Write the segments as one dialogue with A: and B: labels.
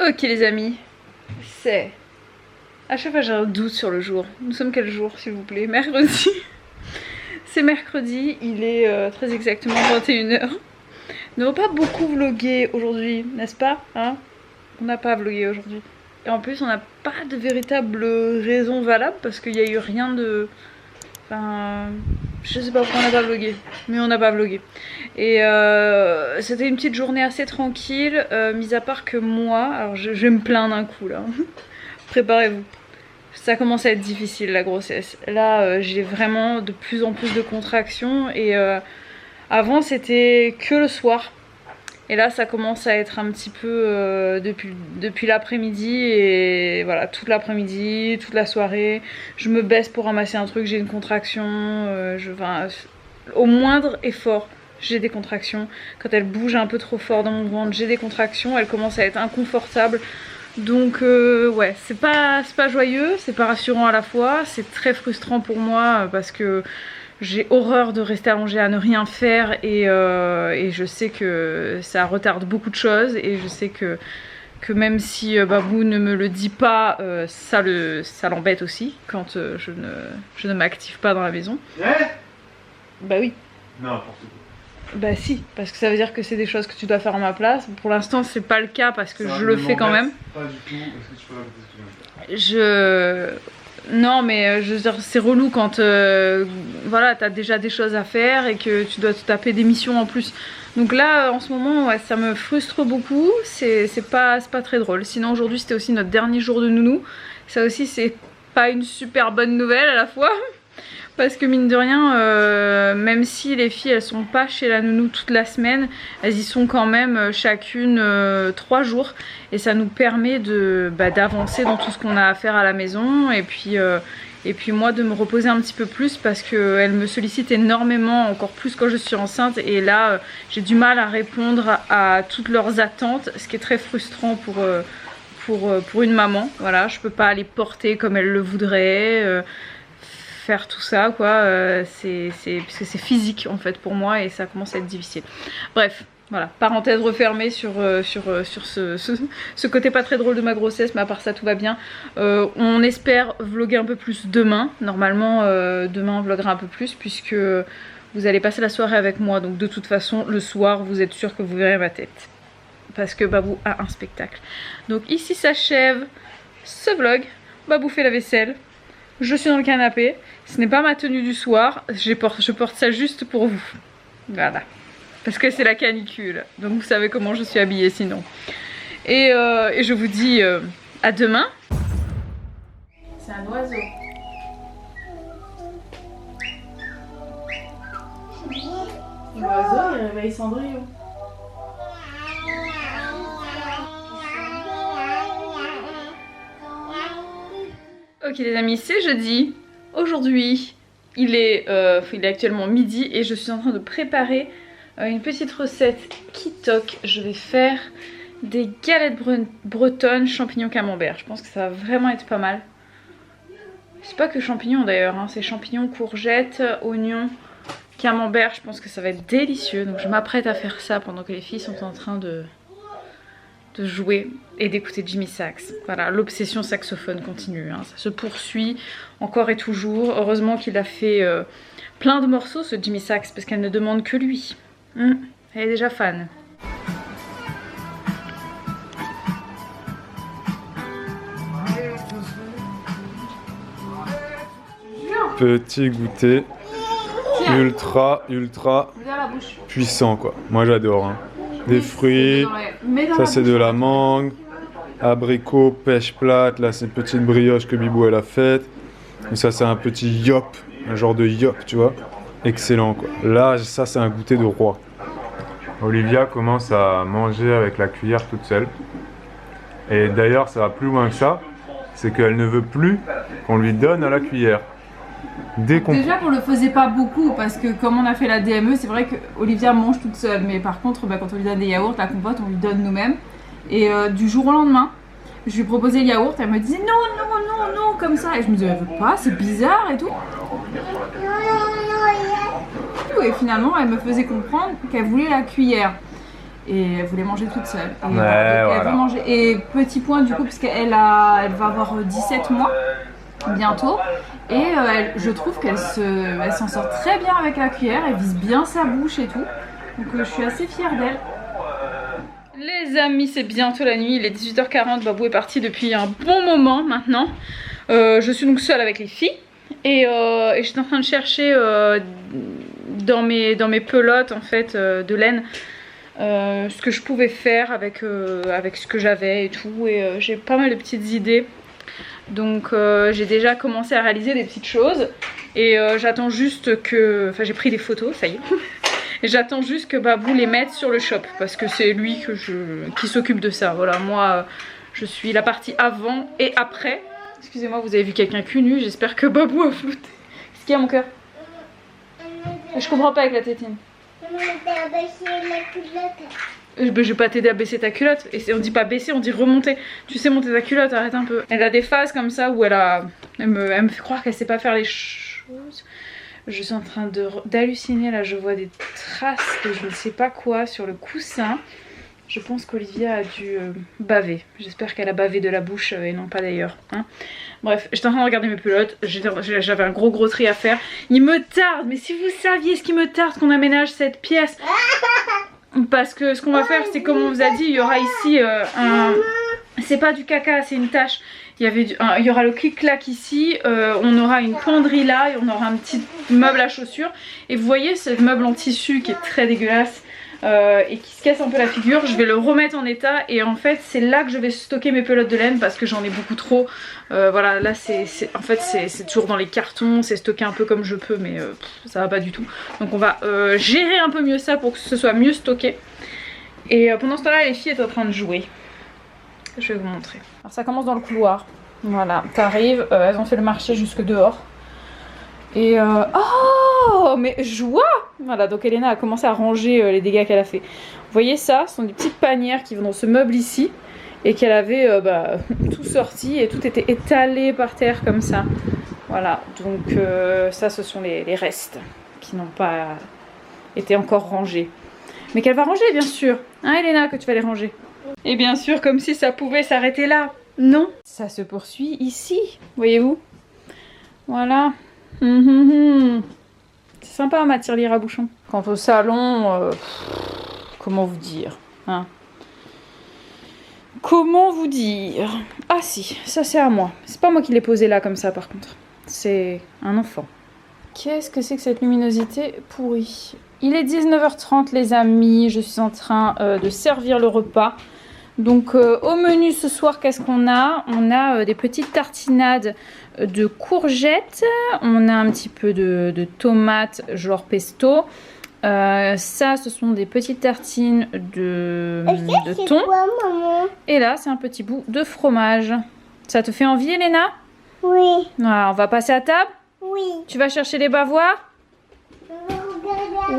A: Ok les amis, c'est... À chaque fois j'ai un doute sur le jour. Nous sommes quel jour s'il vous plaît? Mercredi. C'est mercredi, il est très exactement 21h. Nous n'avons pas beaucoup vlogué aujourd'hui, n'est-ce pas hein? On n'a pas vlogué aujourd'hui. Et en plus on n'a pas de véritable raison valable parce qu'il n'y a eu rien de... Enfin... Je sais pas pourquoi on n'a pas vlogué, mais on n'a pas vlogué. Et c'était une petite journée assez tranquille, mis à part que moi, alors je vais me plaindre un coup là, préparez-vous. Ça commence à être difficile la grossesse. Là j'ai vraiment de plus en plus de contractions et avant c'était que le soir. Et là ça commence à être un petit peu depuis l'après-midi et voilà, toute l'après-midi, toute la soirée. Je me baisse pour ramasser un truc, j'ai une contraction, au moindre effort j'ai des contractions. Quand elle bouge un peu trop fort dans mon ventre, j'ai des contractions, elle commence à être inconfortable. Donc ouais, c'est pas joyeux, c'est pas rassurant à la fois, c'est très frustrant pour moi parce que j'ai horreur de rester allongée à ne rien faire et je sais que ça retarde beaucoup de choses et je sais que même si Babou ne me le dit pas, ça l'embête aussi quand je ne m'active pas dans la maison. Bah oui.
B: N'importe quoi.
A: Bah si, parce que ça veut dire que c'est des choses que tu dois faire à ma place. Pour l'instant c'est pas le cas parce que je le fais quand même.
B: Pas du tout, est-ce que tu peux répéter ce que tu viens de faire?
A: Non mais je veux dire c'est relou quand voilà t'as déjà des choses à faire et que tu dois te taper des missions en plus. Donc là en ce moment ouais, ça me frustre beaucoup, c'est pas très drôle. Sinon aujourd'hui c'était aussi notre dernier jour de nounou. Ça aussi c'est pas une super bonne nouvelle à la fois. Parce que mine de rien, même si les filles elles sont pas chez la nounou toute la semaine, elles y sont quand même chacune 3 jours. Et ça nous permet d'avancer dans tout ce qu'on a à faire à la maison. Et puis moi de me reposer un petit peu plus parce qu'elles me sollicitent énormément, encore plus quand je suis enceinte. Et là j'ai du mal à répondre à toutes leurs attentes, ce qui est très frustrant pour une maman. Voilà, je peux pas les porter comme elles le voudraient. Faire tout ça quoi, parce que c'est physique en fait pour moi et ça commence à être difficile. Bref, voilà, parenthèse refermée sur ce côté pas très drôle de ma grossesse, mais à part ça tout va bien. On espère vlogger un peu plus demain, normalement demain on vloguera un peu plus puisque vous allez passer la soirée avec moi, donc de toute façon le soir vous êtes sûr que vous verrez ma tête. Parce que Babou a un spectacle. Donc ici s'achève ce vlog, Babou fait la vaisselle. Je suis dans le canapé, ce n'est pas ma tenue du soir, je porte ça juste pour vous. Voilà. Parce que c'est la canicule, donc vous savez comment je suis habillée sinon. Et je vous dis à demain. C'est un oiseau. L'oiseau il réveille Cendrillon. Ok les amis, c'est jeudi. Aujourd'hui, il est actuellement midi et je suis en train de préparer une petite recette qui toque. Je vais faire des galettes bretonnes champignons camembert. Je pense que ça va vraiment être pas mal. C'est pas que champignons d'ailleurs, hein, c'est champignons, courgettes, oignons, camembert. Je pense que ça va être délicieux. Donc je m'apprête à faire ça pendant que les filles sont en train de jouer et d'écouter Jimmy Sax. Voilà, l'obsession saxophone continue, hein. Ça se poursuit encore et toujours. Heureusement qu'il a fait plein de morceaux ce Jimmy Sax parce qu'elle ne demande que lui. Elle est déjà fan.
B: Petit goûter ultra puissant quoi. Moi j'adore hein. Des fruits, ça c'est de la mangue, abricot, pêche plate, là c'est une petite brioche que Bibou elle a faite. Et ça c'est un petit yop, un genre de yop tu vois. Excellent quoi. Là ça c'est un goûter de roi. Olivia commence à manger avec la cuillère toute seule. Et d'ailleurs ça va plus loin que ça, c'est qu'elle ne veut plus qu'on lui donne à la cuillère.
A: Déjà qu'on le faisait pas beaucoup parce que comme on a fait la DME, c'est vrai que Olivia mange toute seule, mais par contre quand on lui donne des yaourts, la compote on lui donne nous-mêmes. Et du jour au lendemain, je lui proposais le yaourt, elle me disait non comme ça, et je me disais elle veut pas, c'est bizarre et tout. Et finalement elle me faisait comprendre qu'elle voulait la cuillère. et elle voulait manger toute seule. Et,
B: Ouais,
A: donc,
B: voilà.
A: elle veut manger. Et petit point du coup, parce qu'elle va avoir 17 mois bientôt. Et je trouve qu'elle s'en sort très bien avec la cuillère, elle vise bien sa bouche et tout. Donc je suis assez fière d'elle. Les amis, c'est bientôt la nuit, il est 18h40, Babou est parti depuis un bon moment maintenant. Je suis donc seule avec les filles et j'étais en train de chercher dans mes pelotes en fait de laine ce que je pouvais faire avec ce que j'avais et tout, et j'ai pas mal de petites idées. Donc j'ai déjà commencé à réaliser des petites choses et j'attends juste que... Enfin j'ai pris des photos, ça y est. Et j'attends juste que Babou les mette sur le shop parce que c'est lui qui s'occupe de ça. Voilà, moi je suis la partie avant et après. Excusez-moi, vous avez vu quelqu'un cul nu, j'espère que Babou a flotté. Qu'est-ce qu'il y a mon cœur? Je comprends pas avec la tétine. Je vais pas t'aider à baisser ta culotte. Et on dit pas baisser, on dit remonter. Tu sais monter ta culotte, arrête un peu. Elle a des phases comme ça où elle me fait croire qu'elle sait pas faire les choses. Je suis en train d'halluciner là, je vois des traces de je ne sais pas quoi sur le coussin. Je pense qu'Olivia a dû baver. J'espère qu'elle a bavé de la bouche et non pas d'ailleurs. Hein. Bref, j'étais en train de regarder mes pelotes. J'avais un gros tri à faire. Il me tarde, mais si vous saviez ce qui me tarde qu'on aménage cette pièce. Parce que ce qu'on va faire, c'est comme on vous a dit, il y aura ici c'est pas du caca, c'est une tâche. Il y aura le clic-clac ici, on aura une penderie là et on aura un petit meuble à chaussures. Et vous voyez ce meuble en tissu qui est très dégueulasse et qui se casse un peu la figure. Je vais le remettre en état et en fait c'est là que je vais stocker mes pelotes de laine parce que j'en ai beaucoup trop. Voilà, là en fait c'est toujours dans les cartons, c'est stocké un peu comme je peux mais ça va pas du tout. Donc on va gérer un peu mieux ça pour que ce soit mieux stocké. Et pendant ce temps-là les filles sont en train de jouer. Je vais vous montrer. Alors ça commence dans le couloir. Voilà, t'arrives, elles ont fait le marché jusque dehors. Et oh, mais joie! Voilà, donc Elena a commencé à ranger les dégâts qu'elle a fait. Vous voyez ça, ce sont des petites panières qui vont dans ce meuble ici. Et qu'elle avait tout sorti et tout était étalé par terre comme ça. Voilà, donc ça ce sont les restes qui n'ont pas été encore rangés. Mais qu'elle va ranger bien sûr. Hein Elena, que tu vas les ranger. Et bien sûr, comme si ça pouvait s'arrêter là. Non, ça se poursuit ici, voyez-vous. Voilà. C'est sympa ma tirelire à bouchon. Quant au salon, comment vous dire hein? Comment vous dire? Ah si, ça c'est à moi. C'est pas moi qui l'ai posé là comme ça par contre. C'est un enfant. Qu'est-ce que c'est que cette luminosité pourrie? Il est 19h30 les amis, je suis en train de servir le repas. Donc au menu ce soir, qu'est-ce qu'on a? On a des petites tartinades de courgettes, on a un petit peu de tomates genre pesto. Ça ce sont des petites tartines de thon. Quoi, maman? Et là c'est un petit bout de fromage. Ça te fait envie Elena? Oui. Voilà, on va passer à table? Oui. Tu vas chercher les bavoirs?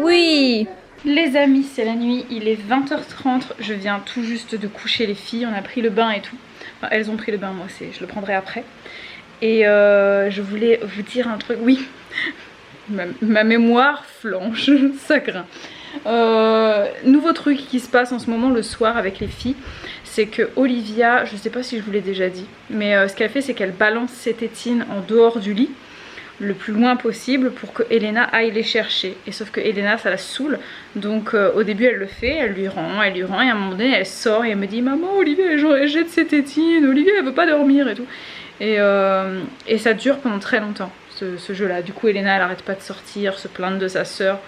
A: Oui. Les amis, c'est la nuit, il est 20h30, je viens tout juste de coucher les filles, on a pris le bain et tout. Enfin, elles ont pris le bain, moi je le prendrai après. Et je voulais vous dire un truc, oui, ma mémoire flanche, ça craint. Nouveau truc qui se passe en ce moment le soir avec les filles, c'est que Olivia, je sais pas si je vous l'ai déjà dit, mais ce qu'elle fait c'est qu'elle balance ses tétines en dehors du lit. Le plus loin possible pour que Elena aille les chercher. Et sauf que Elena ça la saoule. Donc au début elle le fait, elle lui rend. Et à un moment donné elle sort et elle me dit maman Olivia elle jette ses tétines, Olivia elle veut pas dormir et tout. Et ça dure pendant très longtemps ce jeu là. Du coup Elena elle arrête pas de sortir, se plaindre de sa soeur.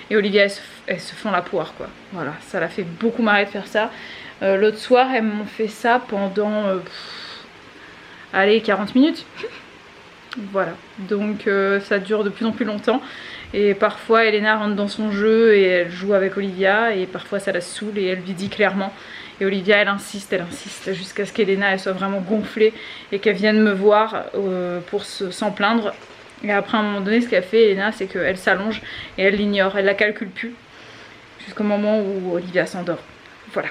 A: Et Olivia elle se fend la poire quoi. Voilà, ça la fait beaucoup marrer de faire ça. L'autre soir elles m'ont fait ça pendant allez 40 minutes. Voilà, donc ça dure de plus en plus longtemps et parfois Elena rentre dans son jeu et elle joue avec Olivia et parfois ça la saoule et elle lui dit clairement et Olivia elle insiste jusqu'à ce qu'Elena elle soit vraiment gonflée et qu'elle vienne me voir pour s'en plaindre. Et après à un moment donné ce qu'elle fait Elena c'est qu'elle s'allonge et elle l'ignore, elle la calcule plus jusqu'au moment où Olivia s'endort. Voilà.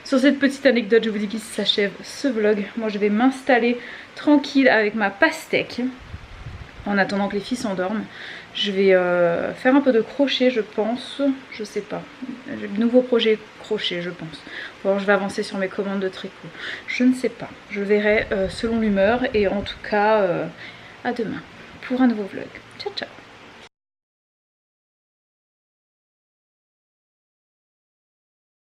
A: Sur cette petite anecdote, je vous dis qu'il s'achève ce vlog. Moi, je vais m'installer tranquille avec ma pastèque. En attendant que les filles s'endorment. Je vais faire un peu de crochet je pense, je sais pas. J'ai de nouveaux projets crochet je pense. Ou alors je vais avancer sur mes commandes de tricot. Je ne sais pas, je verrai selon l'humeur et en tout cas à demain pour un nouveau vlog. Ciao ciao.